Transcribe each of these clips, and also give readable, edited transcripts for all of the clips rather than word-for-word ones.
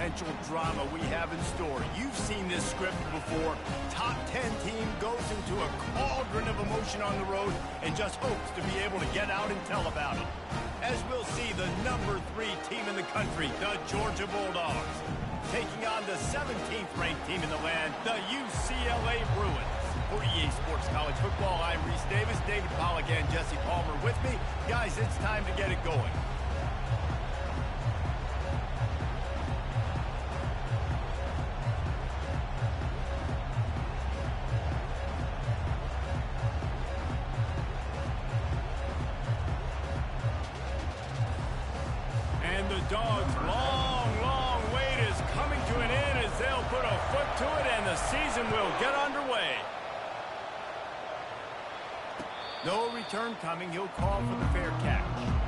potential drama we have in store. You've seen this script before. Top 10 team goes into a cauldron of emotion on the road and just hopes to be able to get out and tell about it. As we'll see the number 3 team in the country, the Georgia Bulldogs, taking on the 17th ranked team in the land, the UCLA Bruins. For EA Sports College Football, I'm Reese Davis, David Pollack, and Jesse Palmer with me. Guys, it's time to get it going. And the Dogs' long wait is coming to an end as they'll put a foot to it and the season will get underway. No return coming. He'll call for the fair catch.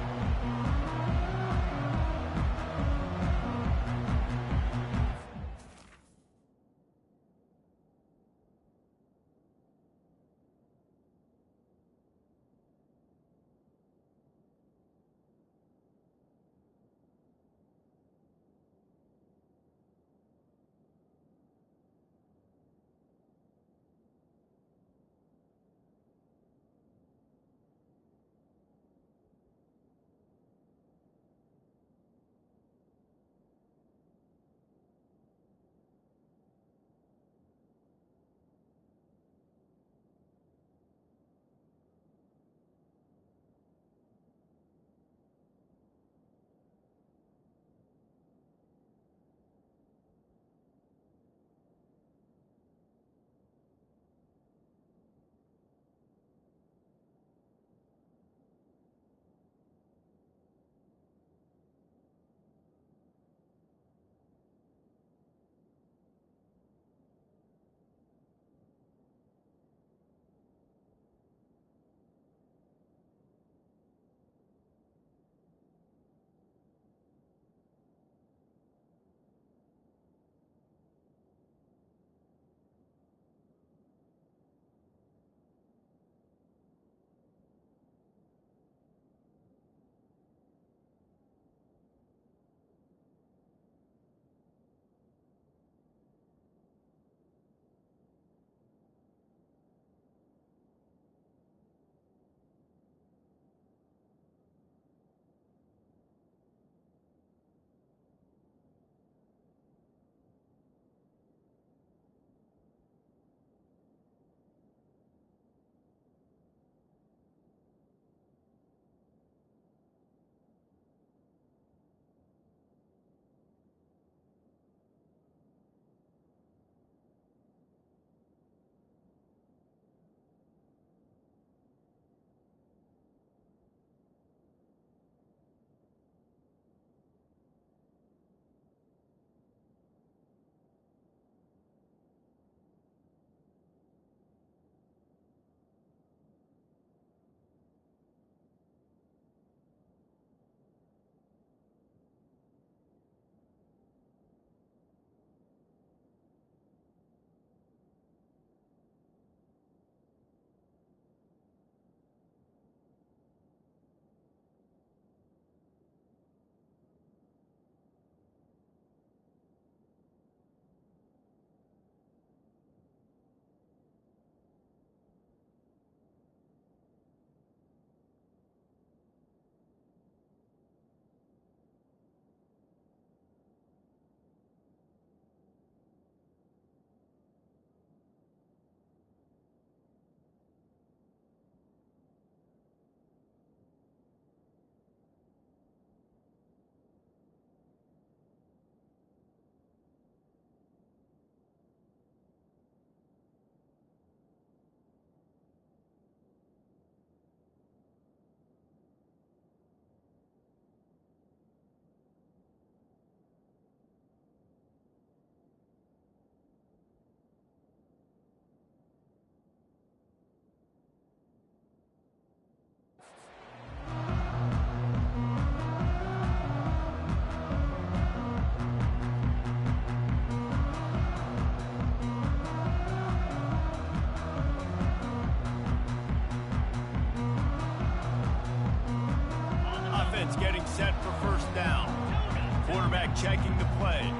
Quarterback checking the play.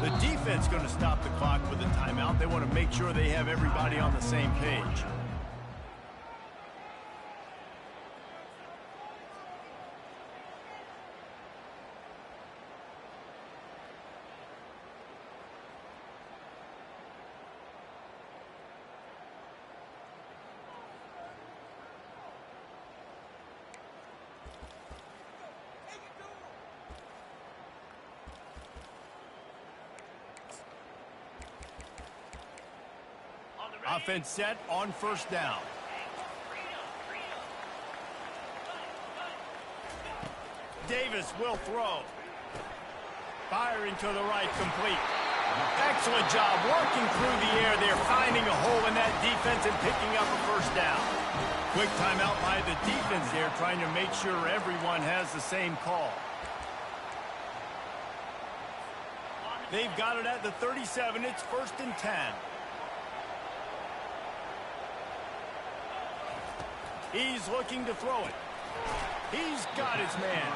The defense going to stop the clock with a timeout. They want to make sure they have everybody on the same page. Offense set on first down. Davis will throw. Firing to the right, complete. Excellent job working through the air there, finding a hole in that defense and picking up a first down. Quick timeout by the defense there, trying to make sure everyone has the same call. They've got it at the 37. It's 1st and 10. He's looking to throw it. He's got his man.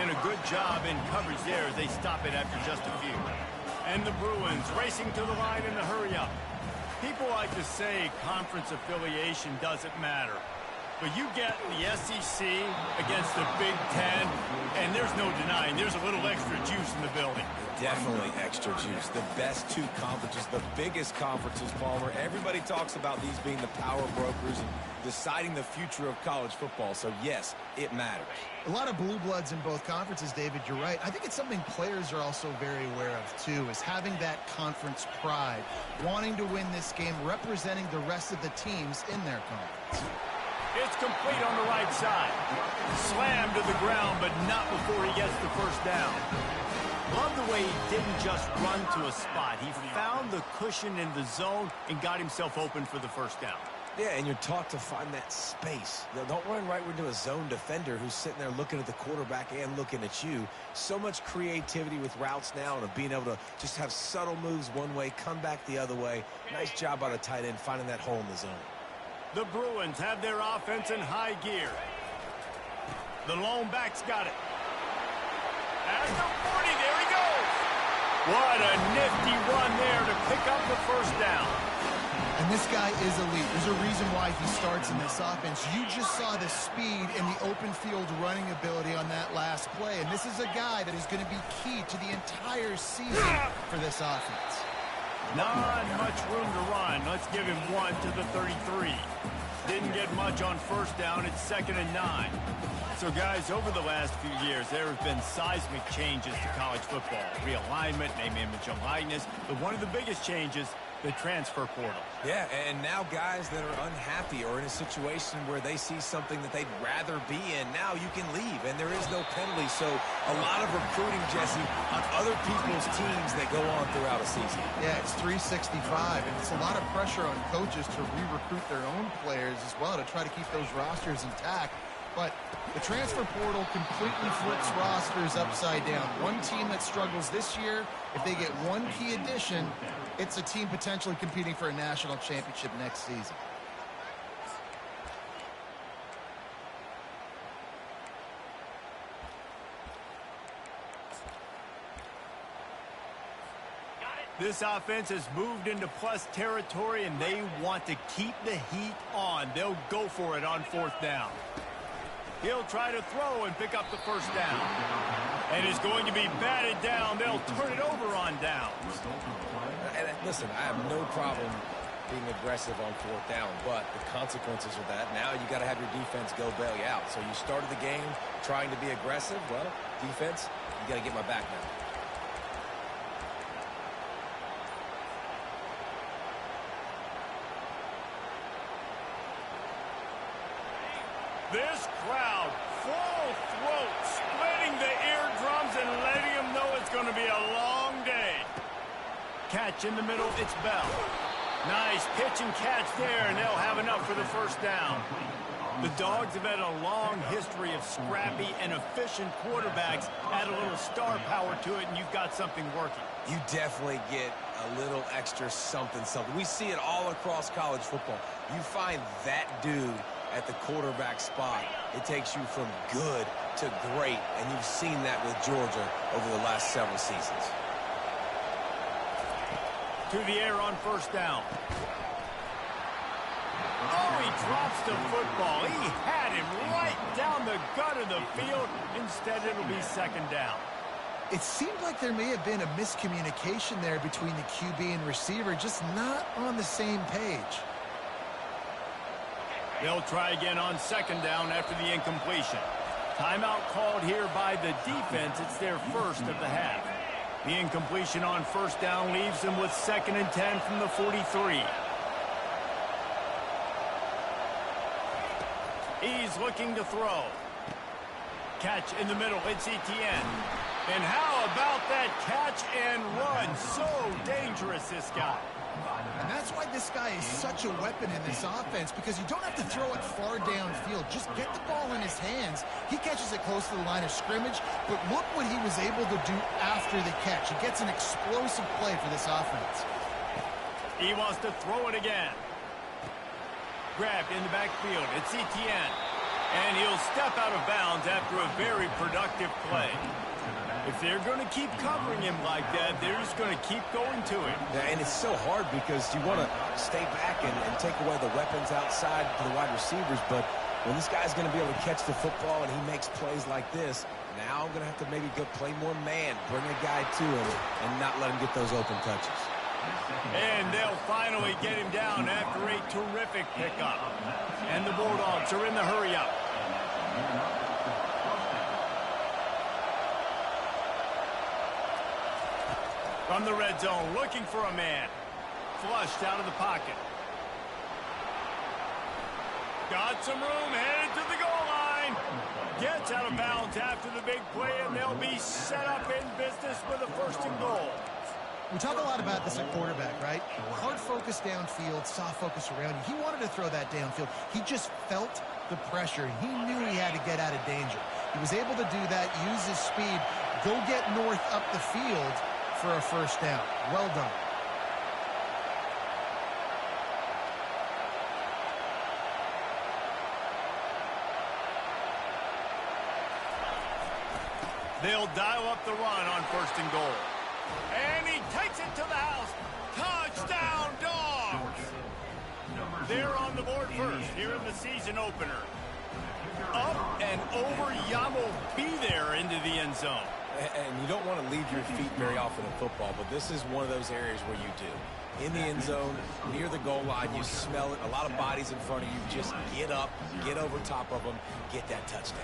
And a good job in coverage there as they stop it after just a few. And the Bruins racing to the line in the hurry-up. People like to say conference affiliation doesn't matter. But you get the SEC against the Big Ten, and there's no denying there's a little extra juice in the building. Definitely extra juice. The best two conferences, the biggest conferences, Palmer. Everybody talks about these being the power brokers and deciding the future of college football. So, yes, it matters. A lot of blue bloods in both conferences, David. You're right. I think it's something players are also very aware of, too, is having that conference pride, wanting to win this game, representing the rest of the teams in their conference. It's complete on the right side. Slammed to the ground, but not before he gets the first down. Love the way he didn't just run to a spot. He found the cushion in the zone and got himself open for the first down. Yeah, and you're taught to find that space. Don't run right into a zone defender who's sitting there looking at the quarterback and looking at you. So much creativity with routes now and of being able to just have subtle moves one way, come back the other way. Nice job by the tight end finding that hole in the zone. The Bruins have their offense in high gear. The lone back's got it. At the 40, there he goes. What a nifty run there to pick up the first down. And this guy is elite. There's a reason why he starts in this offense. You just saw the speed and the open field running ability on that last play. And this is a guy that is going to be key to the entire season for this offense. Not much room to run. Let's give him one to the 33. Didn't get much on first down. It's 2nd and 9. So, guys, over the last few years, there have been seismic changes to college football. Realignment, name, image, and likeness. But one of the biggest changes, the transfer portal. Yeah, and now guys that are unhappy or in a situation where they see something that they'd rather be in, now you can leave, and there is no penalty. So a lot of recruiting, Jesse, on other people's teams that go on throughout a season. Yeah, it's 365, and it's a lot of pressure on coaches to re-recruit their own players as well to try to keep those rosters intact. But the transfer portal completely flips rosters upside down. One team that struggles this year, if they get one key addition, it's a team potentially competing for a national championship next season. This offense has moved into plus territory, and they want to keep the heat on. They'll go for it on 4th down. He'll try to throw and pick up the first down. And is going to be batted down. They'll turn it over on downs. And listen, I have no problem being aggressive on 4th down, but the consequences of that, now you got to have your defense go bail you out. So you started the game trying to be aggressive. Well, defense, you got to get my back now. This crowd, full throat, splitting the eardrums and letting them know it's going to be a long day. Catch in the middle, it's Bell. Nice pitch and catch there, and they'll have enough for the first down. The Dogs have had a long history of scrappy and efficient quarterbacks. Add a little star power to it, and you've got something working. You definitely get a little extra something. We see it all across college football. You find that dude at the quarterback spot. It takes you from good to great, and you've seen that with Georgia over the last several seasons. To the air on first down. Oh, he drops the football. He had him right down the gut of the field. Instead, it'll be second down. It seemed like there may have been a miscommunication there between the QB and receiver, just not on the same page. They'll try again on second down after the incompletion. Timeout called here by the defense. It's their first of the half. The incompletion on first down leaves them with 2nd and 10 from the 43. He's looking to throw. Catch in the middle. It's Etienne. And how about that catch and run? So dangerous, this guy. And that's why this guy is such a weapon in this offense, because you don't have to throw it far downfield. Just get the ball in his hands. He catches it close to the line of scrimmage, but look what he was able to do after the catch. He gets an explosive play for this offense. He wants to throw it again. Grabbed in the backfield. It's Etienne. And he'll step out of bounds after a very productive play. If they're going to keep covering him like that, they're just going to keep going to him. Yeah, and it's so hard because you want to stay back and take away the weapons outside to the wide receivers, but when this guy's going to be able to catch the football and he makes plays like this, now I'm going to have to maybe go play more man, bring a guy to him, and not let him get those open touches. And they'll finally get him down after a terrific pickup. And the Bulldogs are in the hurry-up. From the red zone, looking for a man. Flushed out of the pocket. Got some room, headed to the goal line. Gets out of bounds after the big play, and they'll be set up in business with a 1st and goal. We talk a lot about this at quarterback, right? Hard focus downfield, soft focus around you. He wanted to throw that downfield. He just felt the pressure. He knew he had to get out of danger. He was able to do that, use his speed, go get north up the field for a 1st down. Well done. They'll dial up the run on 1st and goal. And he takes it to the house. Touchdown, Dogs! They're on the board first here in the season opener. Up and over, Yamo be there into the end zone. And you don't want to leave your feet very often in football, but this is one of those areas where you do. In the end zone, near the goal line, you smell it. A lot of bodies in front of you. Just get up, get over top of them, get that touchdown.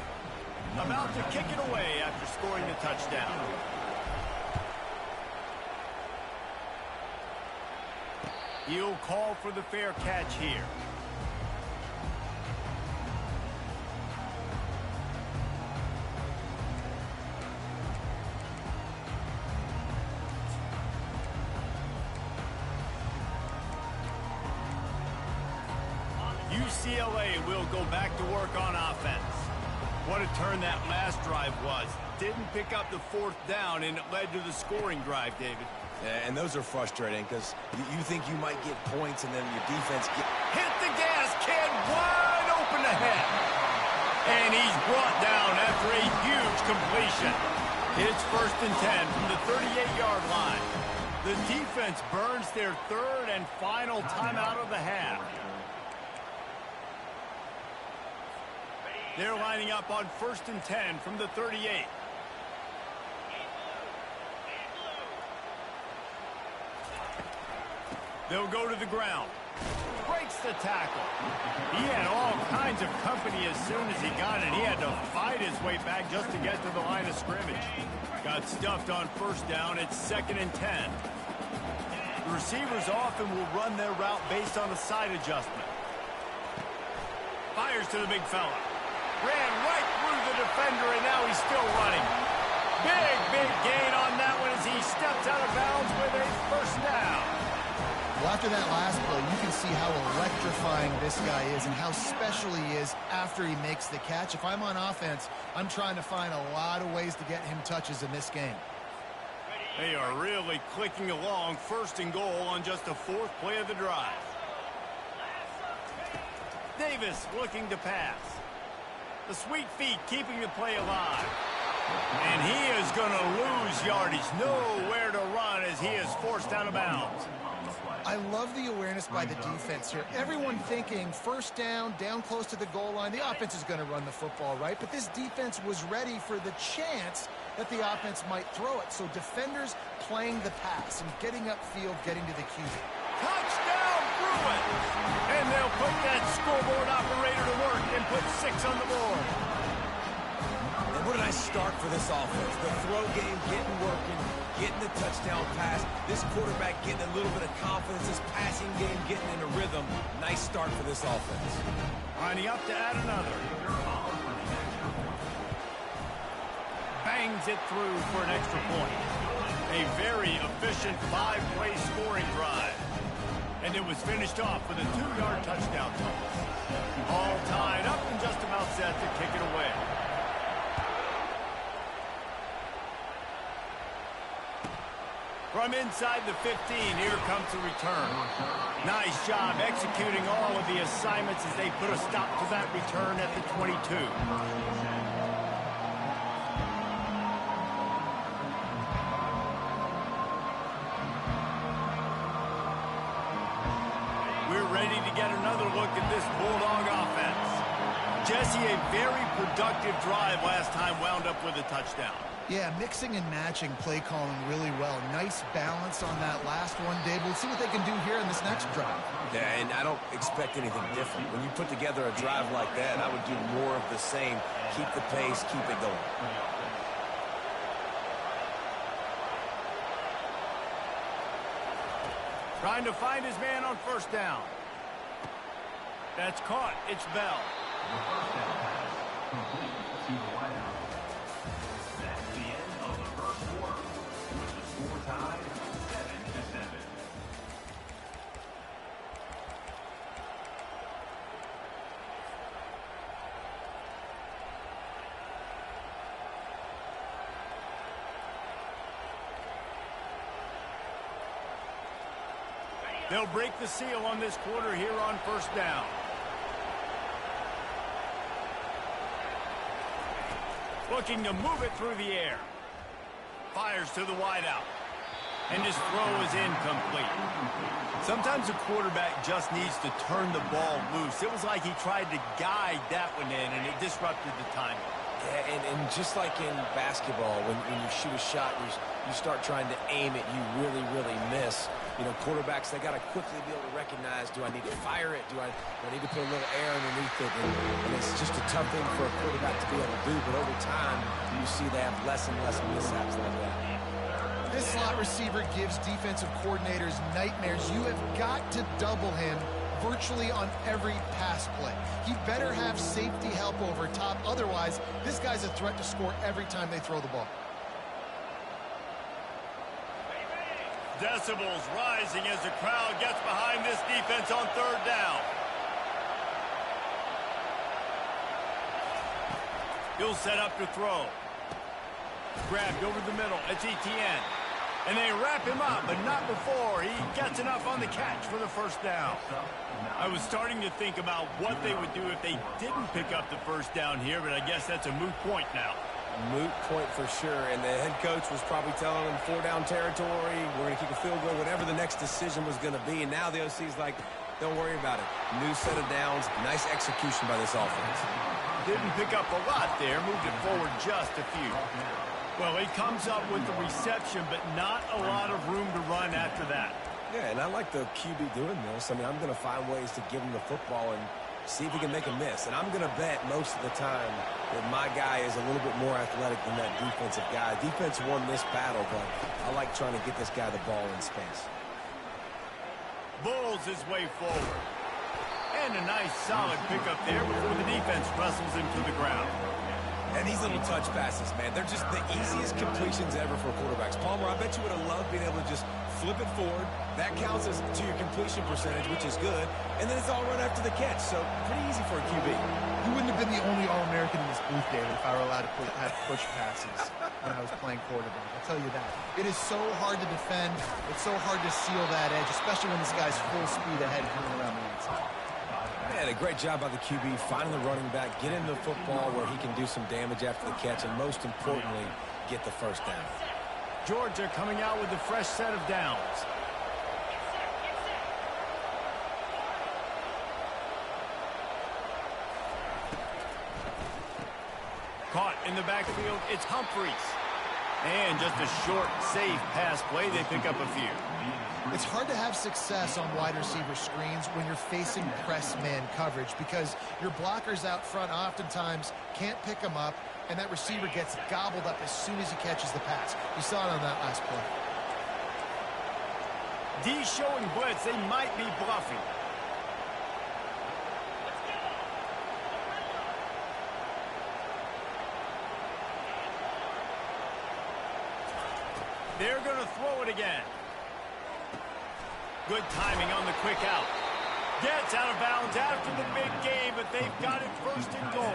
About to kick it away after scoring the touchdown. He'll call for the fair catch here. UCLA will go back to work on offense. What a turn that last drive was. Didn't pick up the 4th down, and it led to the scoring drive, David. Yeah, and those are frustrating because you think you might get points, and then your defense hit the gas, kid, wide open ahead. And he's brought down after a huge completion. It's 1st and 10 from the 38-yard line. The defense burns their 3rd and final timeout of the half. They're lining up on 1st and 10 from the 38. They'll go to the ground. Breaks the tackle. He had all kinds of company as soon as he got it. He had to fight his way back just to get to the line of scrimmage. Got stuffed on 1st down. It's 2nd and 10. The receivers often will run their route based on a side adjustment. Fires to the big fella. Ran right through the defender, and now he's still running. Big gain on that one as he steps out of bounds with a 1st down. Well, after that last play, you can see how electrifying this guy is and how special he is after he makes the catch. If I'm on offense, I'm trying to find a lot of ways to get him touches in this game. They are really clicking along. 1st and goal on just the 4th play of the drive. Davis looking to pass. The sweet feet keeping the play alive. And he is going to lose yardage. Nowhere to run as he is forced out of bounds. I love the awareness by the defense here. Everyone thinking first down, down close to the goal line. The offense is going to run the football, right? But this defense was ready for the chance that the offense might throw it. So defenders playing the pass and getting upfield, getting to the QB. Touchdown, Bruin! And they'll put that scoreboard operator to work and put 6 on the board. And what a nice start for this offense. The throw game getting working, getting the touchdown pass. This quarterback getting a little bit of confidence. This passing game getting in a rhythm. Nice start for this offense. Lining up to add another. Bangs it through for an extra point. A very efficient 5-play scoring drive. And it was finished off with a 2-yard touchdown toss. All tied up and just about set to kick it away. From inside the 15, here comes the return. Nice job executing all of the assignments as they put a stop to that return at the 22. We're ready to get another look at this Bulldog offense. Jesse, a very productive drive last time wound up with a touchdown. Yeah, mixing and matching play calling really well. Nice balance on that last one, Dave. We'll see what they can do here in this next drive. Yeah, and I don't expect anything different. When you put together a drive like that, I would do more of the same. Keep the pace, keep it going. Trying to find his man on first down. That's caught. It's Bell. They'll break the seal on this quarter here on first down. Looking to move it through the air. Fires to the wideout. And his throw is incomplete. Sometimes a quarterback just needs to turn the ball loose. It was like he tried to guide that one in, and it disrupted the timing. Yeah, and just like in basketball, when you shoot a shot, you start trying to aim it, you really miss. You know, quarterbacks, they got to quickly be able to recognize, do I need to fire it? Do I need to put a little air underneath it? And it's just a tough thing for a quarterback to be able to do. But over time, you see they have less and less mishaps like that. This slot receiver gives defensive coordinators nightmares. You have got to double him virtually on every pass play. He better have safety help over top. Otherwise, this guy's a threat to score every time they throw the ball. Decibels rising as the crowd gets behind this defense on third down. He'll set up to throw. Grabbed over the middle. It's Etienne. And they wrap him up, but not before he gets enough on the catch for the first down. I was starting to think about what they would do if they didn't pick up the first down here, but I guess that's a moot point now. Moot point for sure, and the head coach was probably telling them 4-down territory, we're going to kick a field goal, whatever the next decision was going to be, and now the OC's like, don't worry about it. New set of downs, nice execution by this offense. Didn't pick up a lot there, moved it forward just a few. Well, he comes up with the reception, but not a lot of room to run after that. Yeah, and I like the QB doing this. I mean, I'm going to find ways to give him the football and see if he can make a miss. And I'm going to bet most of the time that my guy is a little bit more athletic than that defensive guy. Defense won this battle, but I like trying to get this guy the ball in space. Bulls his way forward. And a nice solid pickup there before the defense wrestles him to the ground. And these little touch passes, man, they're just the easiest completions ever for quarterbacks. Palmer, I bet you would have loved being able to just flip it forward. That counts as to your completion percentage, which is good. And then it's all run after the catch, so pretty easy for a QB. You wouldn't have been the only All-American in this booth, David, if I were allowed to have push passes when I was playing quarterback. I'll tell you that. It is so hard to defend. It's so hard to seal that edge, especially when this guy's full speed ahead coming around the inside. And a great job by the QB, finding the running back, getting the football where he can do some damage after the catch, and most importantly, get the first down. Georgia coming out with a fresh set of downs. Caught in the backfield, it's Humphreys. And just a short, safe pass play, they pick up a few. It's hard to have success on wide receiver screens when you're facing press man coverage because your blockers out front oftentimes can't pick them up, and that receiver gets gobbled up as soon as he catches the pass. You saw it on that last play. D showing blitz, they might be bluffing. They're going to throw it again. Good timing on the quick out. Gets out of bounds after the big game, but they've got it first and goal.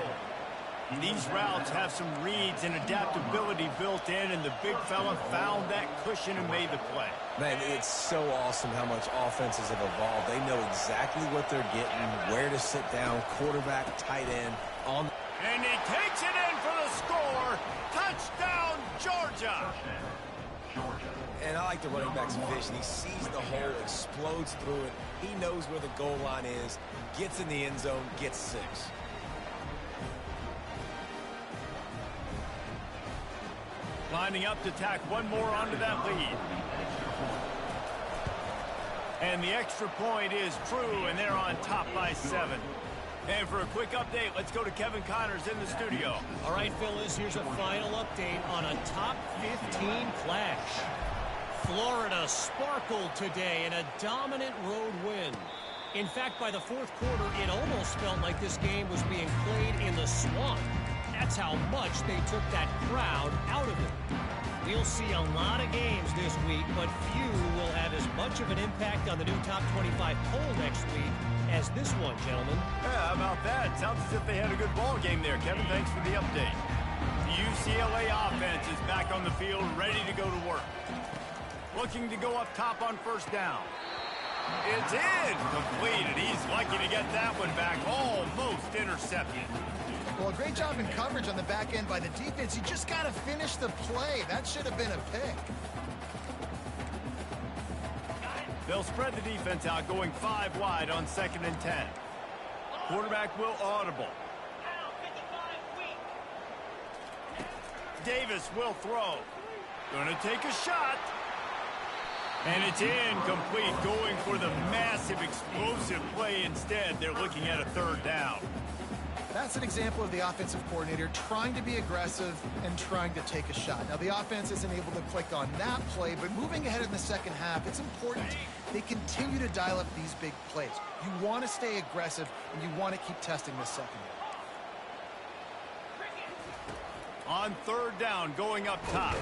These routes have some reads and adaptability built in, and the big fella found that cushion and made the play. Man, it's so awesome how much offenses have evolved. They know exactly what they're getting, where to sit down, quarterback, tight end. And he takes it in for the score. Touchdown, Georgia. And I like the running back's vision. He sees the hole, explodes through it. He knows where the goal line is, gets in the end zone, gets 6. Lining up to tack one more onto that lead. And the extra point is true, and they're on top by 7. And for a quick update, let's go to Kevin Connors in the studio. All right, Phyllis, here's a final update on a top 15 clash. Florida sparkled today in a dominant road win. In fact, by the fourth quarter, it almost felt like this game was being played in the swamp. That's how much they took that crowd out of it. We'll see a lot of games this week, but few will have as much of an impact on the new top 25 poll next week as this one, gentlemen. Yeah, how about that? Sounds as if they had a good ball game there. Kevin, thanks for the update. The UCLA offense is back on the field, ready to go to work. Looking to go up top on first down. It's incomplete, and he's lucky to get that one back. Almost intercepted. Well, a great job in coverage on the back end by the defense. You just got to finish the play. That should have been a pick. They'll spread the defense out, going 5 wide on 2nd and 10. Quarterback will audible. Davis will throw. Gonna take a shot. And it's incomplete, going for the massive explosive play instead. They're looking at a 3rd down. That's an example of the offensive coordinator trying to be aggressive and trying to take a shot. Now, the offense isn't able to click on that play, but moving ahead in the second half, it's important they continue to dial up these big plays. You want to stay aggressive, and you want to keep testing the secondary. On 3rd down, going up top.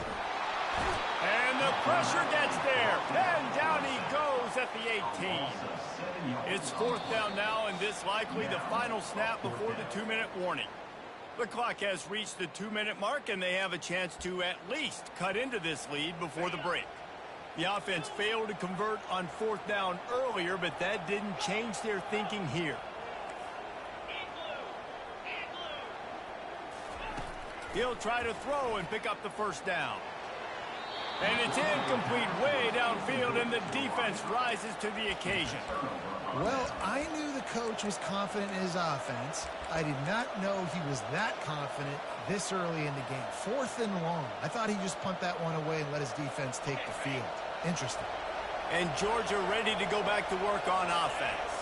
And the pressure gets there. And down he goes at the 18. It's 4th down now, and this likely the final snap before the 2-minute warning. The clock has reached the 2-minute mark, and they have a chance to at least cut into this lead before the break. The offense failed to convert on 4th down earlier, but that didn't change their thinking here. He'll try to throw and pick up the first down. And it's incomplete way downfield, and the defense rises to the occasion. Well, I knew the coach was confident in his offense. I did not know he was that confident this early in the game. 4th and long. I thought he'd just punt that one away and let his defense take the field. Interesting. And Georgia ready to go back to work on offense.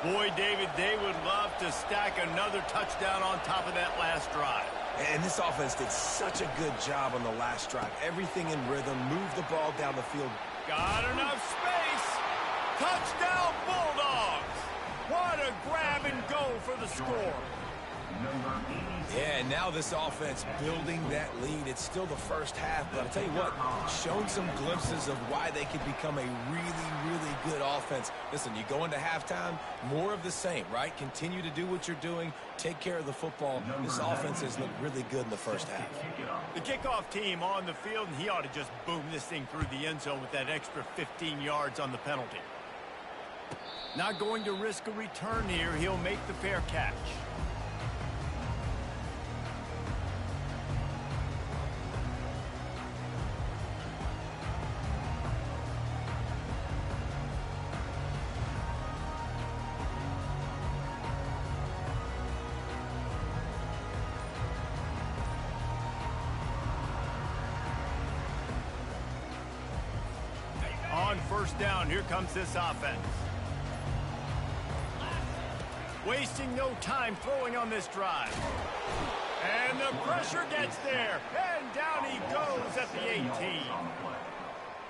Boy, David, they would love to stack another touchdown on top of that last drive. And this offense did such a good job on the last drive. Everything in rhythm, moved the ball down the field. Got enough space. Touchdown, Bulldogs. What a grab and go for the score. Yeah, and now this offense building that lead. It's still the first half, but I'll tell you what, showing some glimpses of why they could become a really, really good offense. Listen, you go into halftime, more of the same, right? Continue to do what you're doing, take care of the football. This offense has looked really good in the first half. The kickoff team on the field, and he ought to just boom this thing through the end zone with that extra 15 yards on the penalty. Not going to risk a return here. He'll make the fair catch. On first down, here comes this offense. Wasting no time throwing on this drive. And the pressure gets there. And down he goes at the 18.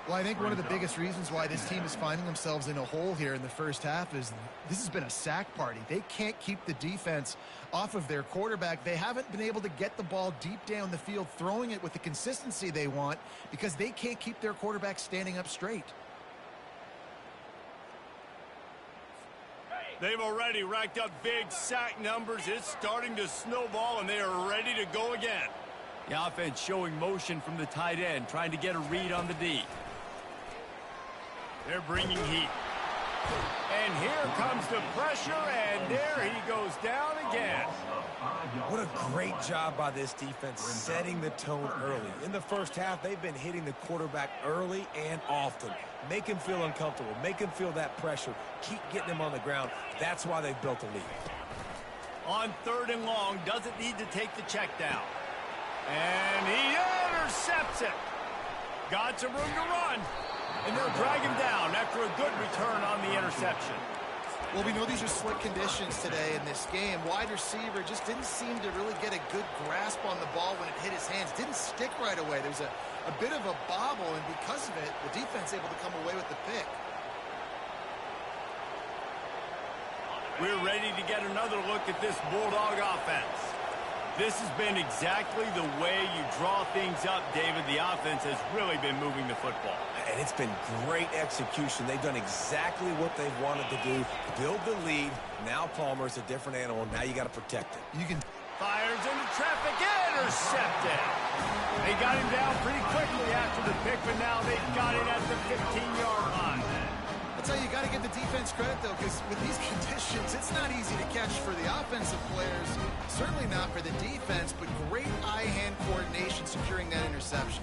Well, I think one of the biggest reasons why this team is finding themselves in a hole here in the first half is this has been a sack party. They can't keep the defense off of their quarterback. They haven't been able to get the ball deep down the field, throwing it with the consistency they want because they can't keep their quarterback standing up straight. They've already racked up big sack numbers. It's starting to snowball, and they are ready to go again. The offense showing motion from the tight end, trying to get a read on the D. They're bringing heat. And here comes the pressure, and there he goes down again. What a great job by this defense setting the tone early. In the first half, they've been hitting the quarterback early and often. Make him feel uncomfortable. Make him feel that pressure. Keep getting him on the ground. That's why they've built a lead. On third and long, doesn't need to take the check down. And he intercepts it. Got some room to run. And they'll drag him down after a good return on the interception. Well, we know these are slick conditions today in this game. Wide receiver just didn't seem to really get a good grasp on the ball when it hit his hands. Didn't stick right away. There's a bit of a bobble, and because of it, the defense able to come away with the pick. We're ready to get another look at this Bulldog offense. This has been exactly the way you draw things up, David. The offense has really been moving the football. And it's been great execution. They've done exactly what they've wanted to do. Build the lead. Now Palmer's a different animal. Now you got to protect it. You can Fires into traffic. Intercepted. They got him down pretty quickly after the pick, but now they've got it at the 15-yard line. I'll tell you got to give the defense credit, though, because with these conditions, it's not easy to catch for the offensive players. Certainly not for the defense, but great eye-hand coordination securing that interception.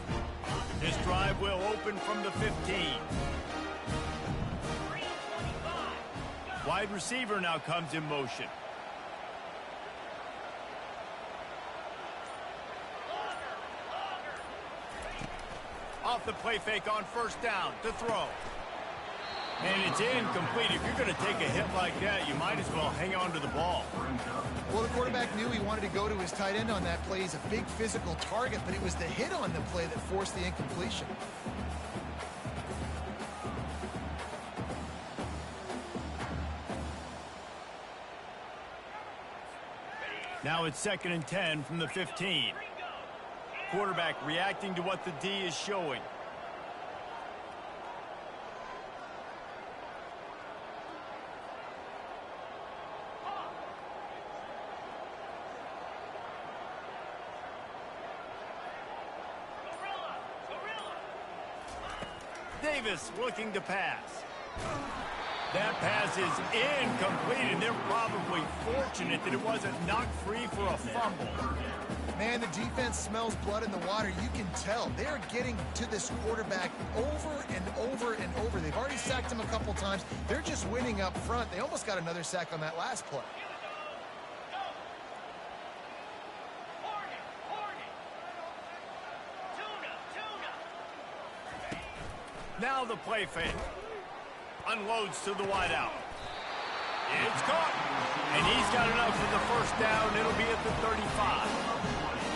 This drive will open from the 15. Wide receiver now comes in motion. Off the play fake on first down to throw. And it's incomplete. If you're going to take a hit like that, you might as well hang on to the ball. Well, the quarterback knew he wanted to go to his tight end on that play. He's a big physical target, but it was the hit on the play that forced the incompletion. Now it's 2nd and 10 from the 15. Quarterback reacting to what the D is showing. Davis looking to pass. That pass is incomplete, and they're probably fortunate that it wasn't knocked free for a fumble. Man, the defense smells blood in the water. You can tell. They're getting to this quarterback over and over and over. They've already sacked him a couple times. They're just winning up front. They almost got another sack on that last play. Now the play fake. Unloads to the wideout. It's caught. And he's got enough for the first down. It'll be at the 35.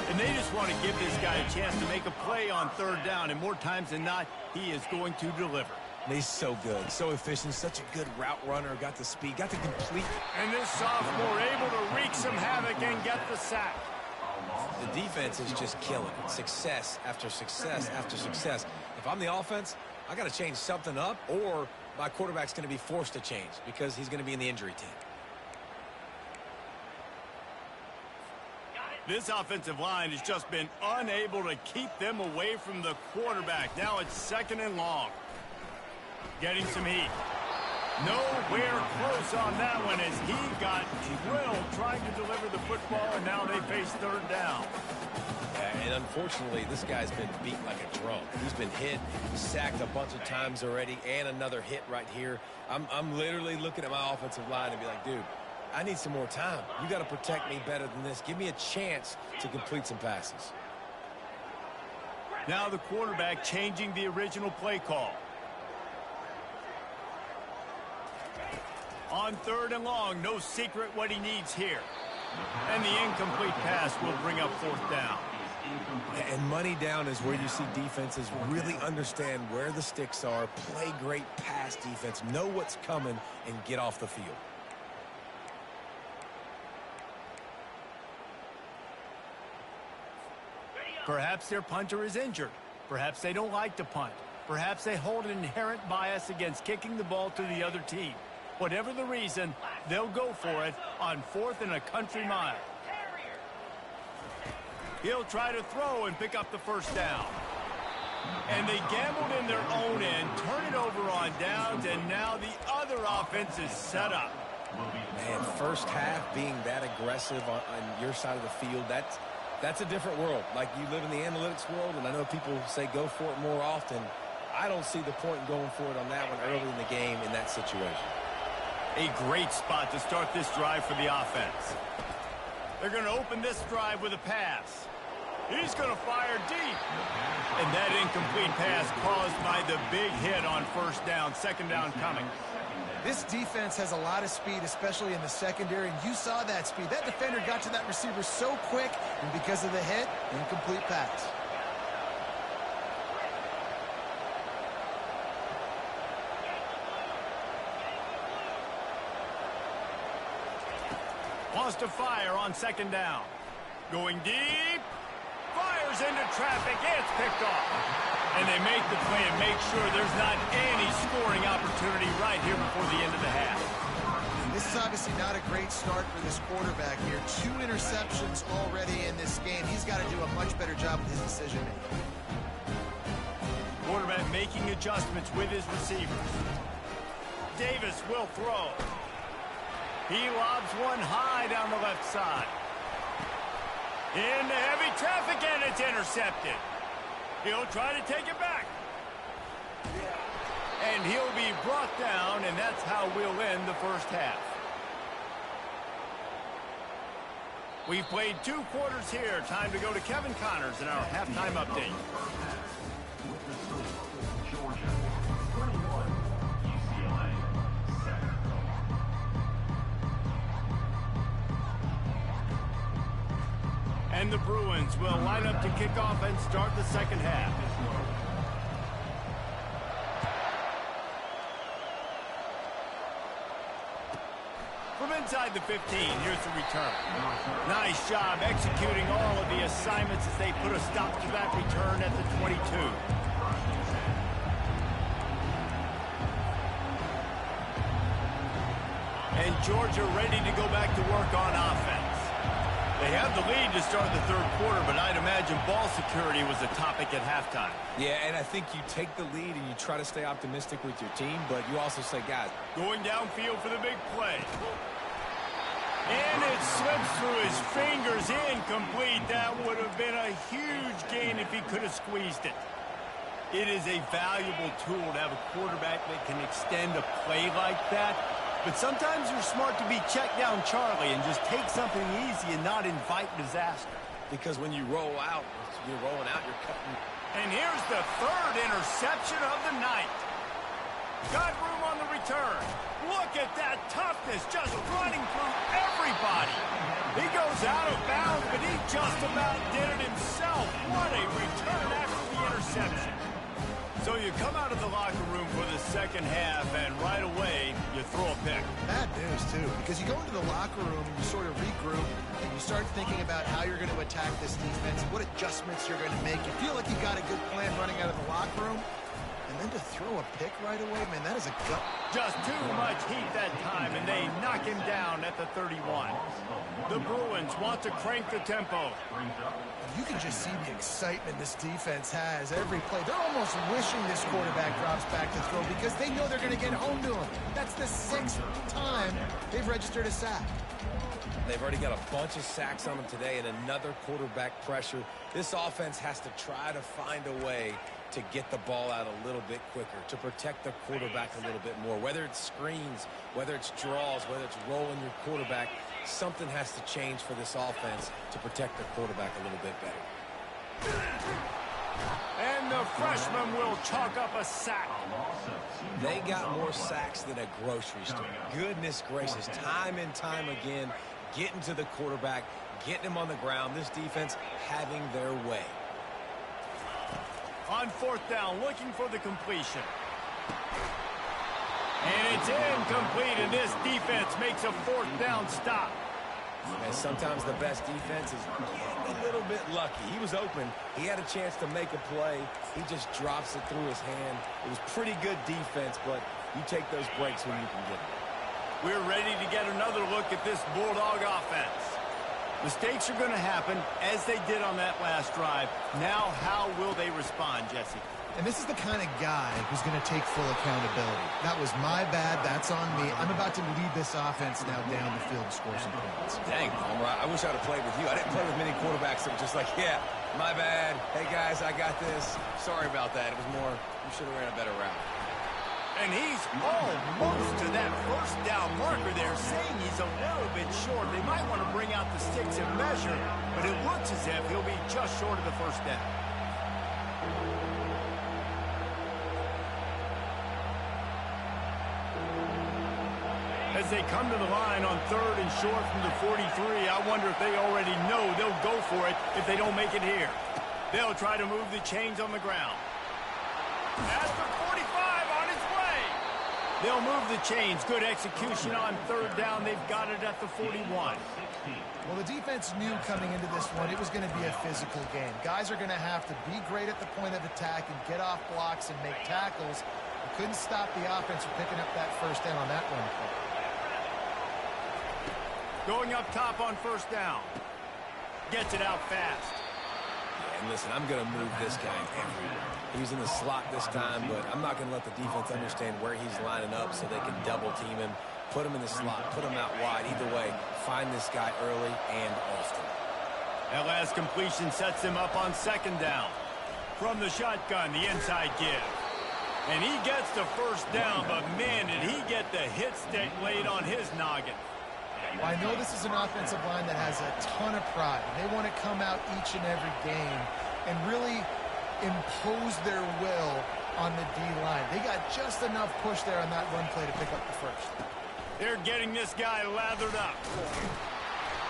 And they just want to give this guy a chance to make a play on third down. And more times than not, he is going to deliver. And he's so good, so efficient, such a good route runner. Got the speed, got the complete. And this sophomore able to wreak some havoc and get the sack. The defense is just killing it. Success after success after success. If I'm the offense, I got to change something up, or my quarterback's going to be forced to change because he's going to be in the injury team. This offensive line has just been unable to keep them away from the quarterback. Now it's 2nd and long. Getting some heat. Nowhere close on that one as he got drilled trying to deliver the football, and now they face third down. Yeah, and unfortunately, this guy's been beat like a drum. He's been hit, sacked a bunch of times already, and another hit right here. I'm literally looking at my offensive line and be like, dude, I need some more time. You got to protect me better than this. Give me a chance to complete some passes. Now the quarterback changing the original play call. On third and long, no secret what he needs here. And the incomplete pass will bring up fourth down. And money down is where you see defenses really understand where the sticks are, play great pass defense, know what's coming, and get off the field. Perhaps their punter is injured. Perhaps they don't like to punt. Perhaps they hold an inherent bias against kicking the ball to the other team. Whatever the reason, they'll go for it on fourth and a country mile. He'll try to throw and pick up the first down. And they gambled in their own end, turn it over on downs, and now the other offense is set up. Man, first half being that aggressive on your side of the field, that's a different world. Like, you live in the analytics world, and I know people say go for it more often. I don't see the point in going for it on that one early in the game in that situation. A great spot to start this drive for the offense. They're going to open this drive with a pass. He's going to fire deep. And that incomplete pass caused by the big hit on first down, second down coming. This defense has a lot of speed, especially in the secondary, and you saw that speed. That defender got to that receiver so quick, and because of the hit, incomplete pass. Wants to fire on second down. Going deep. Fires into traffic. It's picked off. And they make the play and make sure there's not any scoring opportunity right here before the end of the half. This is obviously not a great start for this quarterback here. 2 interceptions already in this game. He's got to do a much better job with his decision-making. Quarterback making adjustments with his receivers. Davis will throw. He lobs one high down the left side. Into heavy traffic, and it's intercepted. He'll try to take it back. And he'll be brought down, and that's how we'll end the first half. We've played 2 quarters here. Time to go to Kevin Connors in our halftime update. Georgia, 21, UCLA, 7. And the Bruins will line up to kick off and start the second half. From inside the 15, here's the return. Nice job executing all of the assignments as they put a stop to that return at the 22. And Georgia ready to go back to work on offense. They have the lead to start the third quarter, but I'd imagine ball security was a topic at halftime. Yeah, and I think you take the lead and you try to stay optimistic with your team, but you also say, guys, going downfield for the big play. And it slips through his fingers, incomplete. That would have been a huge gain if he could have squeezed it. It is a valuable tool to have a quarterback that can extend a play like that. But sometimes you're smart to be check down Charlie and just take something easy and not invite disaster. because when you roll out, you're rolling out, you're cutting. And here's the third interception of the night. Got room on the return. Look at that toughness, just running through everybody. He goes out of bounds, but he just about did it himself. What a return after the interception. So you come out of the locker room for the second half, and right away, you throw a pick. Bad news, too, because you go into the locker room and you sort of regroup, and you start thinking about how you're going to attack this defense, what adjustments you're going to make. You feel like you got a good plan running out of the locker room, and and then to throw a pick right away, man, that is a gut. Just too much heat that time, and they knock him down at the 31. The Bruins want to crank the tempo. You can just see the excitement this defense has every play. They're almost wishing this quarterback drops back to throw because they know they're going to get home to him. That's the 6th time they've registered a sack. They've already got a bunch of sacks on them today and another quarterback pressure. This offense has to try to find a way to get the ball out a little bit quicker, to protect the quarterback a little bit more. Whether it's screens, whether it's draws, whether it's rolling your quarterback, something has to change for this offense to protect the quarterback a little bit better. And the freshman will chalk up a sack. They got more sacks than a grocery store. Goodness gracious, time and time again, getting to the quarterback, getting him on the ground. This defense having their way. On 4th down, looking for the completion. And it's incomplete, and this defense makes a 4th down stop. And sometimes the best defense is getting a little bit lucky. He was open. He had a chance to make a play. He just drops it through his hand. It was pretty good defense, but you take those breaks when you can get them. We're ready to get another look at this Bulldog offense. Mistakes are going to happen, as they did on that last drive. Now, how will they respond, Jesse? And this is the kind of guy who's going to take full accountability. That was my bad. That's on me. I'm about to lead this offense now down the field and score some points. Dang, Palmer, I wish I would have played with you. I didn't play with many quarterbacks that were just like, yeah, my bad. Hey, guys, I got this. Sorry about that. It was more, you should have ran a better route. And he's almost to that 1st down marker there, saying he's a little bit short. They might want to bring out the sticks and measure, but it looks as if he'll be just short of the 1st down. As they come to the line on 3rd and short from the 43, I wonder if they already know they'll go for it if they don't make it here. They'll try to move the chains on the ground. At the 45, on its way. They'll move the chains. Good execution on 3rd down. They've got it at the 41. Well, the defense knew coming into this one it was going to be a physical game. Guys are going to have to be great at the point of attack and get off blocks and make tackles. They couldn't stop the offense from picking up that 1st down on that run play. Going up top on 1st down. Gets it out fast. Yeah, and listen, I'm going to move this guy everywhere. He's in the slot this time, but I'm not going to let the defense understand where he's lining up so they can double team him, put him in the slot, put him out wide. Either way, find this guy early and often. That last completion sets him up on 2nd down. From the shotgun, the inside give. And he gets the 1st down, but man, did he get the hit stick laid on his noggin. Well, I know this is an offensive line that has a ton of pride. They want to come out each and every game and really impose their will on the D-line. They got just enough push there on that run play to pick up the 1st. They're getting this guy lathered up.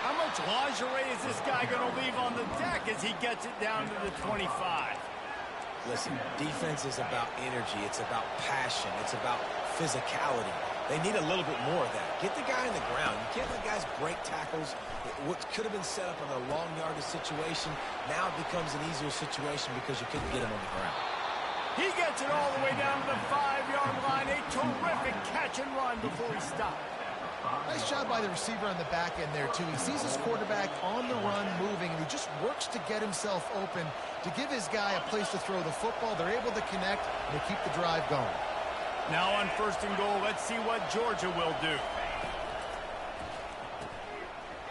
How much lingerie is this guy going to leave on the deck as he gets it down to the 25? Listen, defense is about energy. It's about passion. It's about physicality. They need a little bit more of that. Get the guy on the ground. You can't let guys break tackles. What could have been set up in a long yardage situation, now it becomes an easier situation because you couldn't get him on the ground. He gets it all the way down to the 5-yard line. A terrific catch and run before he stopped. Nice job by the receiver on the back end there, too. He sees his quarterback on the run moving, and he just works to get himself open to give his guy a place to throw the football. They're able to connect, and they keep the drive going. Now on 1st and goal, let's see what Georgia will do.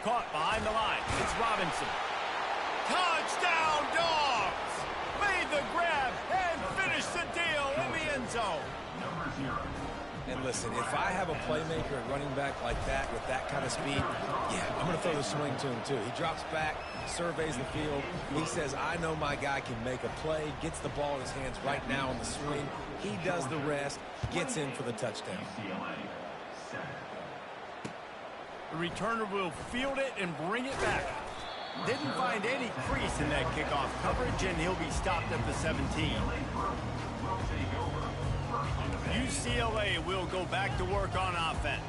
Caught behind the line. It's Robinson. Touchdown, Dogs! Made the grab and finished the deal in the end zone. Number 0. And listen, if I have a playmaker at running back like that with that kind of speed, yeah, I'm going to throw the swing to him too. He drops back, surveys the field. He says, I know my guy can make a play, gets the ball in his hands right now on the swing. He does the rest, gets in for the touchdown. UCLA 7. The returner will field it and bring it back. Didn't find any crease in that kickoff coverage, and he'll be stopped at the 17. UCLA will go back to work on offense.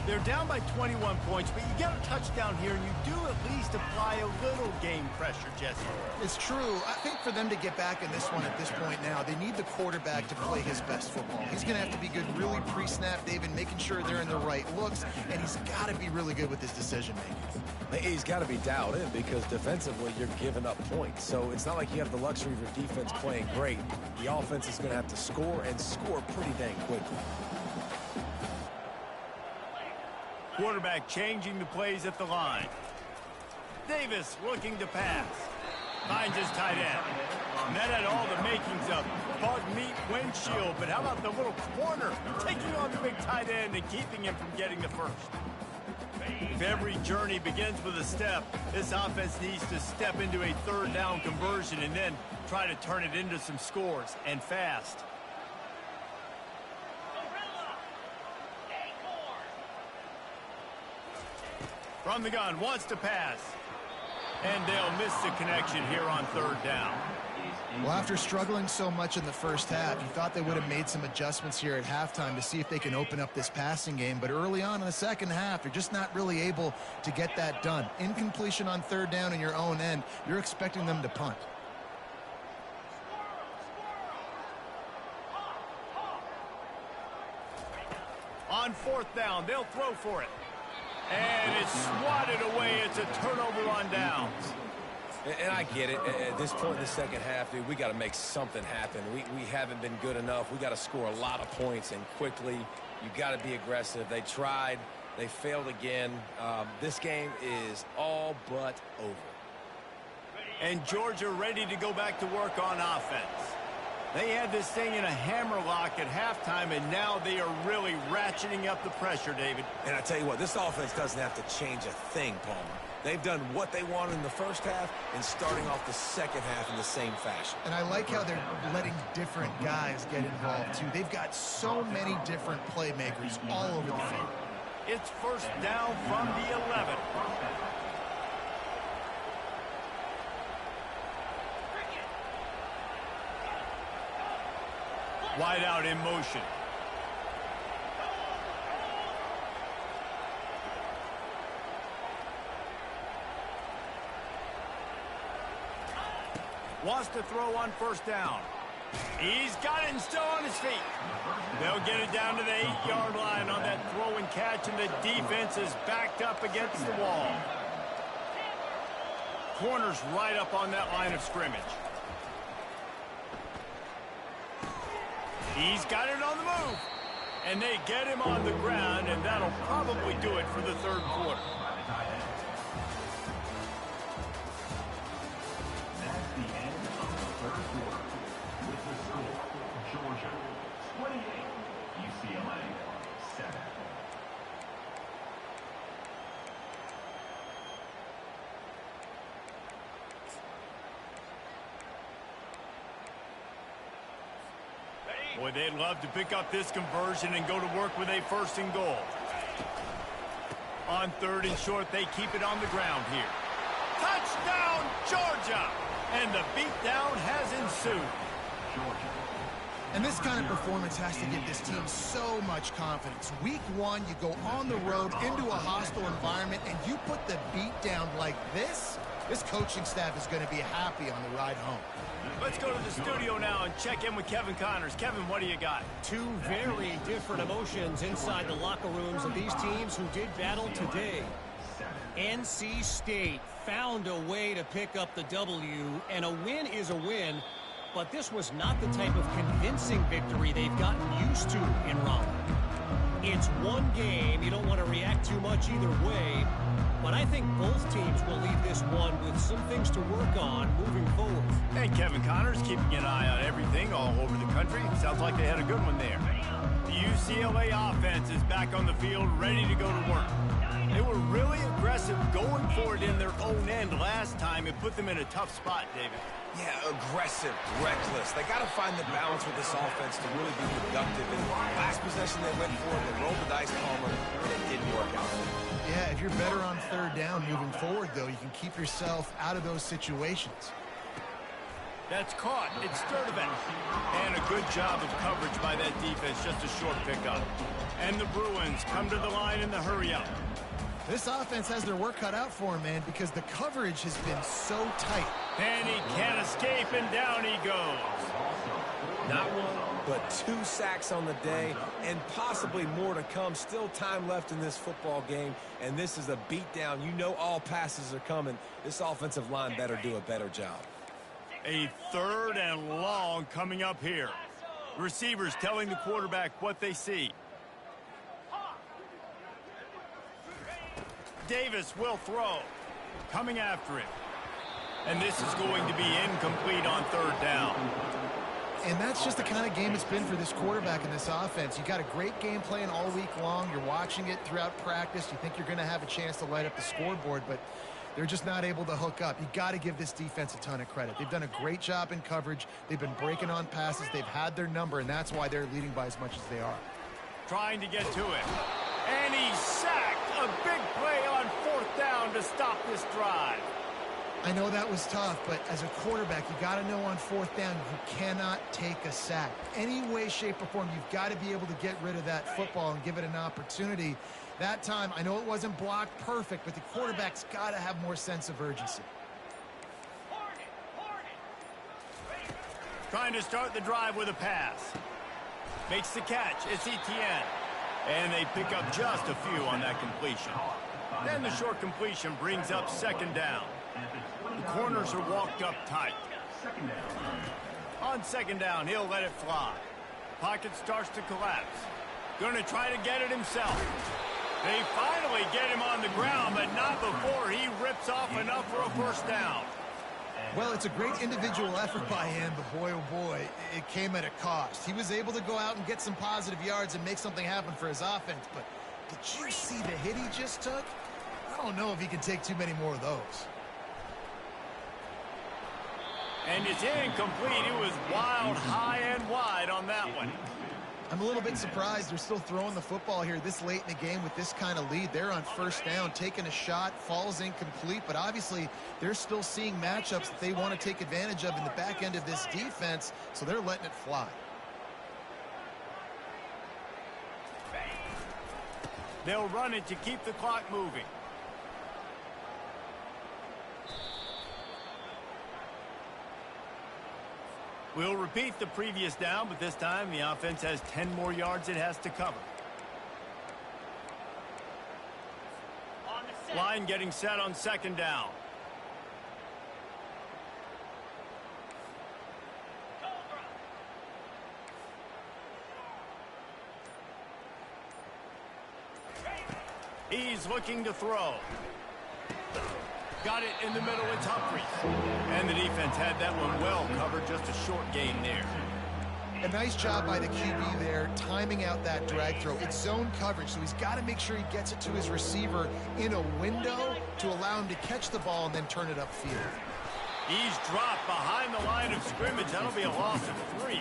They're down by 21 points, but you get a touchdown here, and you do at least apply a little game pressure, Jesse. It's true. I think for them to get back in this one at this point now, they need the quarterback to play his best football. He's going to have to be good really pre-snap, David, making sure they're in the right looks, and he's got to be really good with his decision-making. He's got to be dialed in because defensively you're giving up points. So it's not like you have the luxury of your defense playing great. The offense is going to have to score and score pretty dang quickly. Quarterback changing the plays at the line. Davis looking to pass. Finds his tight end. And that had all the makings of bug meat windshield. But how about the little corner taking on the big tight end and keeping him from getting the first? If every journey begins with a step, this offense needs to step into a third down conversion and then try to turn it into some scores, and fast. From the gun, wants to pass. And they'll miss the connection here on third down. Well, after struggling so much in the first half, you thought they would have made some adjustments here at halftime to see if they can open up this passing game. But early on in the second half, you're just not really able to get that done. Incompletion on third down in your own end, you're expecting them to punt. On fourth down, they'll throw for it. And it's swatted away. It's a turnover on downs. And I get it. At this point in the second half, dude, we got to make something happen. We haven't been good enough. We got to score a lot of points and quickly. You got to be aggressive. They tried. They failed again. This game is all but over. And Georgia ready to go back to work on offense. They had this thing in a hammerlock at halftime, and now they are really ratcheting up the pressure, David. And I tell you what, this offense doesn't have to change a thing, Palmer. They've done what they wanted in the first half and starting off the second half in the same fashion. And I like how they're letting different guys get involved, too. They've got so many different playmakers all over the field. It's first down from the 11. Wide out in motion. Wants to throw on first down. He's got it and still on his feet. They'll get it down to the 8-yard line on that throw and catch, and the defense is backed up against the wall. Corner's right up on that line of scrimmage. He's got it on the move. And they get him on the ground, and that'll probably do it for the third quarter. That's the end of the third quarter. With the score, Georgia 28, UCLA 7. Boy, they'd love to pick up this conversion and go to work with a first and goal. On third and short, they keep it on the ground here. Touchdown, Georgia! And the beatdown has ensued. Georgia. And this kind of performance has to give this team so much confidence. Week one, you go on the road into a hostile environment, and you put the beat down like this, this coaching staff is going to be happy on the ride home. Let's go to the studio now and check in with Kevin Connors. Kevin, what do you got? Two very different emotions inside the locker rooms of these teams who did battle today. NC State found a way to pick up the W, and a win is a win, but this was not the type of convincing victory they've gotten used to in Raleigh. It's one game. You don't want to react too much either way, but I think both teams will leave this one with some things to work on moving forward. And Kevin Connors keeping an eye on everything all over the country. Sounds like they had a good one there. The UCLA offense is back on the field, ready to go to work. They were really aggressive going for it in their own end last time. It put them in a tough spot, David. Yeah, aggressive, reckless. They got to find the balance with this offense to really be productive. And last possession they went for it, they rolled the dice, Palmer, and it didn't work out. Yeah, if you're better on third down moving forward, though, you can keep yourself out of those situations. That's caught. It's Sturdivant. And a good job of coverage by that defense. Just a short pickup. And the Bruins come to the line in the hurry-up. This offense has their work cut out for him, man, because the coverage has been so tight. And he can't escape, and down he goes. Not one, but 2 sacks on the day, and possibly more to come. Still time left in this football game, and this is a beatdown. You know all passes are coming. This offensive line better do a better job. A 3rd and long coming up here. Receivers telling the quarterback what they see. Davis will throw. Coming after him. And this is going to be incomplete on 3rd down. And that's just the kind of game it's been for this quarterback in this offense. You got a great game plan all week long. You're watching it throughout practice. You think you're going to have a chance to light up the scoreboard, but they're just not able to hook up. You got to give this defense a ton of credit. They've done a great job in coverage. They've been breaking on passes. They've had their number, and that's why they're leading by as much as they are. Trying to get to it. And he's sacked. A big play on 4th down to stop this drive. I know that was tough, but as a quarterback, you got to know on 4th down, you cannot take a sack. Any way, shape, or form, you've got to be able to get rid of that football and give it an opportunity. That time, I know it wasn't blocked perfect, but the quarterback's got to have more sense of urgency. Trying to start the drive with a pass. Makes the catch. It's Etienne. And they pick up just a few on that completion. Then the short completion brings up 2nd down. The corners are walked up tight. On 2nd down, he'll let it fly. Pocket starts to collapse. Going to try to get it himself. They finally get him on the ground, but not before he rips off enough for a 1st down. Well, it's a great individual effort by him, but boy, oh boy, it came at a cost. He was able to go out and get some positive yards and make something happen for his offense, but did you see the hit he just took? I don't know if he can take too many more of those. And it's incomplete. It was wild, high and wide on that one. I'm a little bit surprised they're still throwing the football here this late in the game with this kind of lead. They're on 1st down, taking a shot, falls incomplete, but obviously they're still seeing matchups that they want to take advantage of in the back end of this defense, so they're letting it fly. They'll run it to keep the clock moving. We'll repeat the previous down, but this time the offense has 10 more yards it has to cover. Line getting set on 2nd down. He's looking to throw. Got it in the middle. It's Humphries. And the defense had that one well covered. Just a short gain there. A nice job by the QB there, timing out that drag throw. It's zone coverage, so he's got to make sure he gets it to his receiver in a window to allow him to catch the ball and then turn it upfield. He's dropped behind the line of scrimmage. That'll be a loss of 3.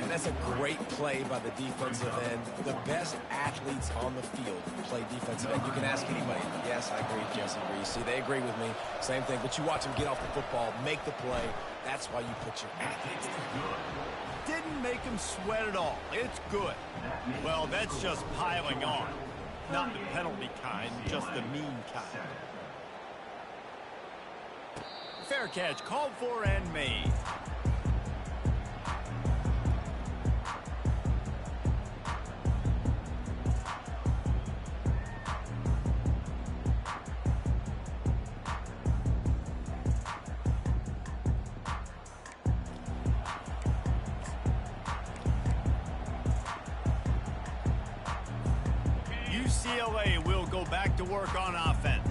And that's a great play by the defensive end. The best athletes on the field play defensive end. You can ask anybody. Yes, I agree. Jesse agrees. See, they agree with me. Same thing. But you watch them get off the football, make the play. That's why you put your athletes there. Didn't make him sweat at all. It's good. Well, that's just piling on. Not the penalty kind, just the mean kind. Fair catch called for and made. UCLA will go back to work on offense.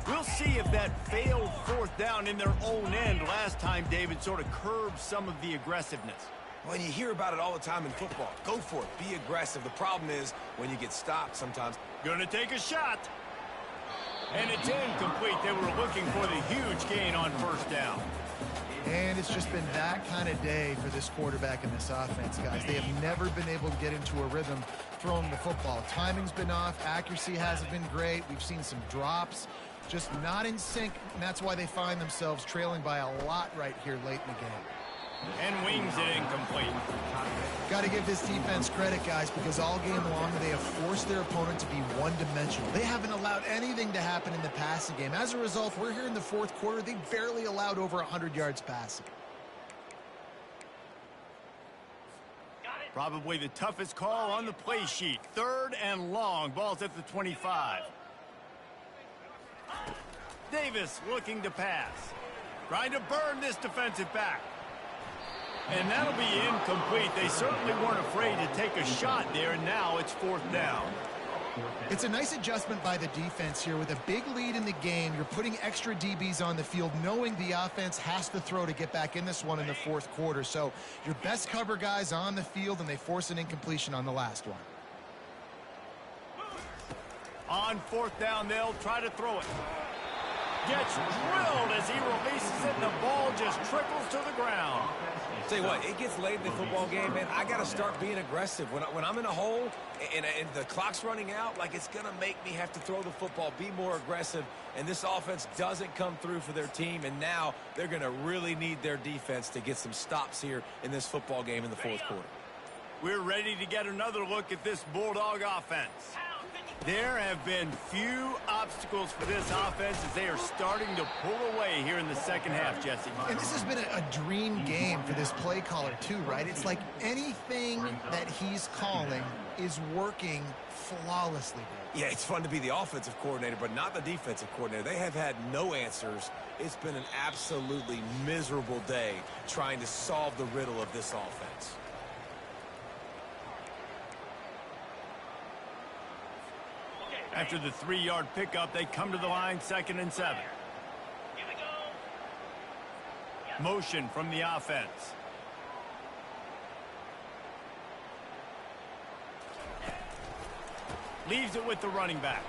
We'll see if that failed 4th down in their own end last time, David, sort of curbed some of the aggressiveness. Well, you hear about it all the time in football. Go for it. Be aggressive. The problem is when you get stopped sometimes. Gonna take a shot. And it's incomplete. They were looking for the huge gain on 1st down. And it's just been that kind of day for this quarterback and this offense, guys. They have never been able to get into a rhythm throwing the football. Timing's been off. Accuracy hasn't been great. We've seen some drops. Just not in sync, and that's why they find themselves trailing by a lot right here late in the game. And wings it incomplete. Got to give this defense credit, guys, because all game long they have forced their opponent to be one-dimensional. They haven't allowed anything to happen in the passing game. As a result, we're here in the fourth quarter. They barely allowed over 100 yards passing. Probably the toughest call on the play sheet. 3rd and long. Ball's at the 25. Davis looking to pass. Trying to burn this defensive back. And that'll be incomplete. They certainly weren't afraid to take a shot there, and now it's 4th down. It's a nice adjustment by the defense here. With a big lead in the game, you're putting extra DBs on the field, knowing the offense has to throw to get back in this one in the fourth quarter. So your best cover guys on the field, and they force an incompletion on the last one. On 4th down, they'll try to throw it. Gets drilled as he releases it, and the ball just trickles to the ground. Tell you what, it gets late in the football game, man. I got to start being aggressive. When I'm in a hole and the clock's running out, like, it's going to make me have to throw the football, be more aggressive, and this offense doesn't come through for their team, and now they're going to really need their defense to get some stops here in this football game in the fourth quarter. We're ready to get another look at this Bulldog offense. There have been few obstacles for this offense as they are starting to pull away here in the second half, Jesse. And this has been a dream game for this play caller too, right? It's like anything that he's calling is working flawlessly. Yeah, it's fun to be the offensive coordinator, but not the defensive coordinator. They have had no answers. It's been an absolutely miserable day trying to solve the riddle of this offense. After the 3-yard pickup, they come to the line, 2nd and 7. Motion from the offense. Leaves it with the running back.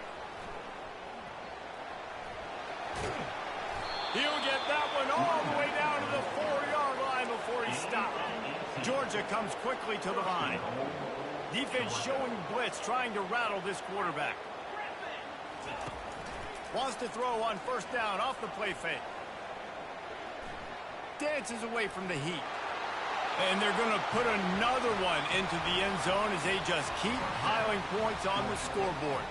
He'll get that one all the way down to the 4-yard line before he stopped. Georgia comes quickly to the line. Defense showing blitz, trying to rattle this quarterback. Wants to throw on 1st down off the play fake. Dances away from the heat. And they're going to put another one into the end zone as they just keep piling points on the scoreboard.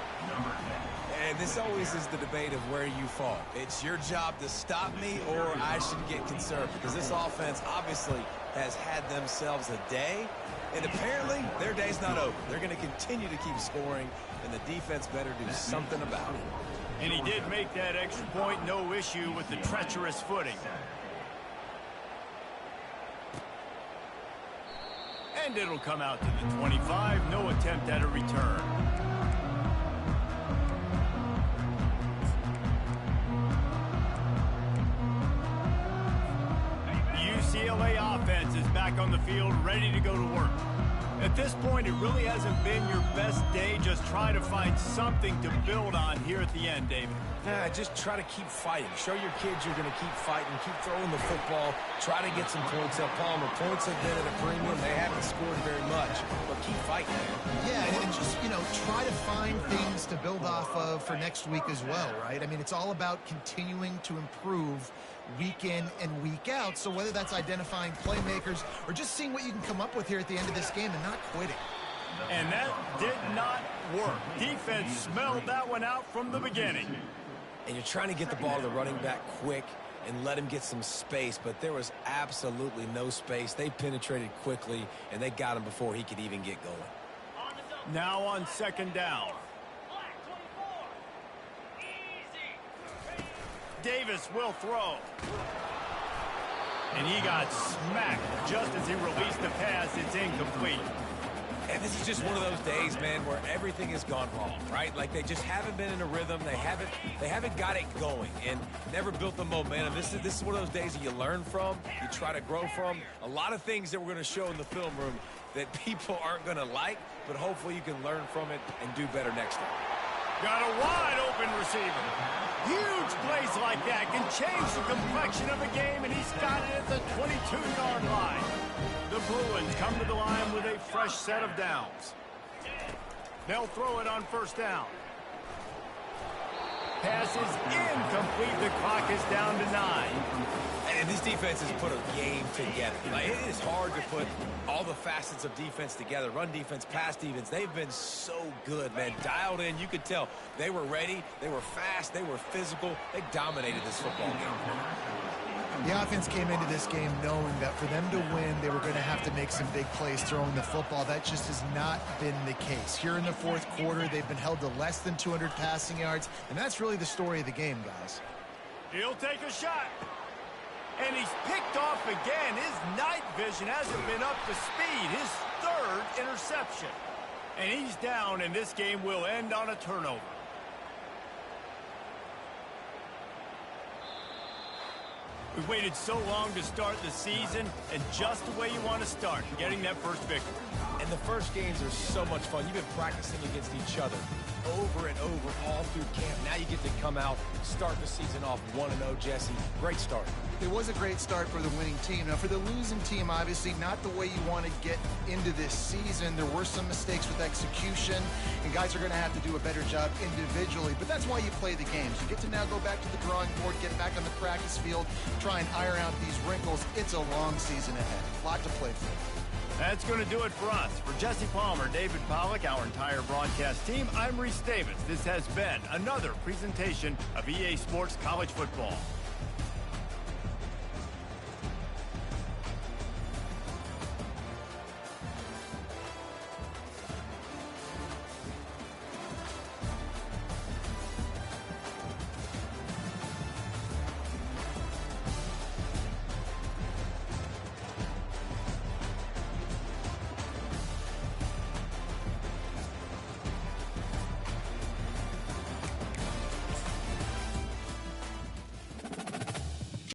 And this always is the debate of where you fall. It's your job to stop me, or I should get conservative, because this offense obviously has had themselves a day, and apparently their day's not over. They're going to continue to keep scoring, and the defense better do something about it. And he did make that extra point, no issue with the treacherous footing. And it'll come out to the 25, no attempt at a return. UCLA offense is back on the field, ready to go to work. At this point, it really hasn't been your best day. Just try to find something to build on here at the end, David. Just try to keep fighting. Show your kids you're going to keep fighting. Keep throwing the football. Try to get some points up. Palmer, points have been at a premium. They haven't scored very much, but keep fighting. Yeah, and just, try to find things to build off of for next week as well, right? I mean, it's all about continuing to improve week in and week out. So whether that's identifying playmakers or just seeing what you can come up with here at the end of this game and not quitting. And that did not work. Defense smelled that one out from the beginning. And you're trying to get the ball to the running back quick and let him get some space, but there was absolutely no space. They penetrated quickly, and they got him before he could even get going. Now on 2nd down. Davis will throw. And he got smacked just as he released the pass. It's incomplete. And this is just one of those days, man, where everything has gone wrong, right? Like, they just haven't been in a rhythm. They haven't got it going and never built the momentum. This is one of those days that you learn from, you try to grow from. A lot of things that we're going to show in the film room that people aren't going to like, but hopefully you can learn from it and do better next time. Got a wide open receiver. Huge plays like that can change the complexion of a game, and he's got it at the 22-yard line. The Bruins come to the line with a fresh set of downs. They'll throw it on 1st down. pass is incomplete. The clock is down to 9. And this defense has put a game together. Like, it is hard to put all the facets of defense together. Run defense, pass defense. They've been so good, man. Dialed in. You could tell they were ready. They were fast. They were physical. They dominated this football game. The offense came into this game knowing that for them to win, they were going to have to make some big plays throwing the football. That just has not been the case. Here in the fourth quarter, they've been held to less than 200 passing yards, and that's really the story of the game, guys. He'll take a shot. And he's picked off again. His night vision hasn't been up to speed. His third interception. And he's down, and this game will end on a turnover. We've waited so long to start the season, and just the way you want to start, getting that first victory. And the first games are so much fun. You've been practicing against each other over and over all through camp. Now you get to come out, start the season off 1-0, Jesse. Great start. It was a great start for the winning team. Now, for the losing team, obviously not the way you want to get into this season. There were some mistakes with execution, and guys are going to have to do a better job individually. But that's why you play the games. You get to now go back to the drawing board, get back on the practice field, try and iron out these wrinkles. It's a long season ahead. A lot to play for. That's going to do it for us. For Jesse Palmer, David Pollack, our entire broadcast team, I'm Reese Davis. This has been another presentation of EA Sports College Football.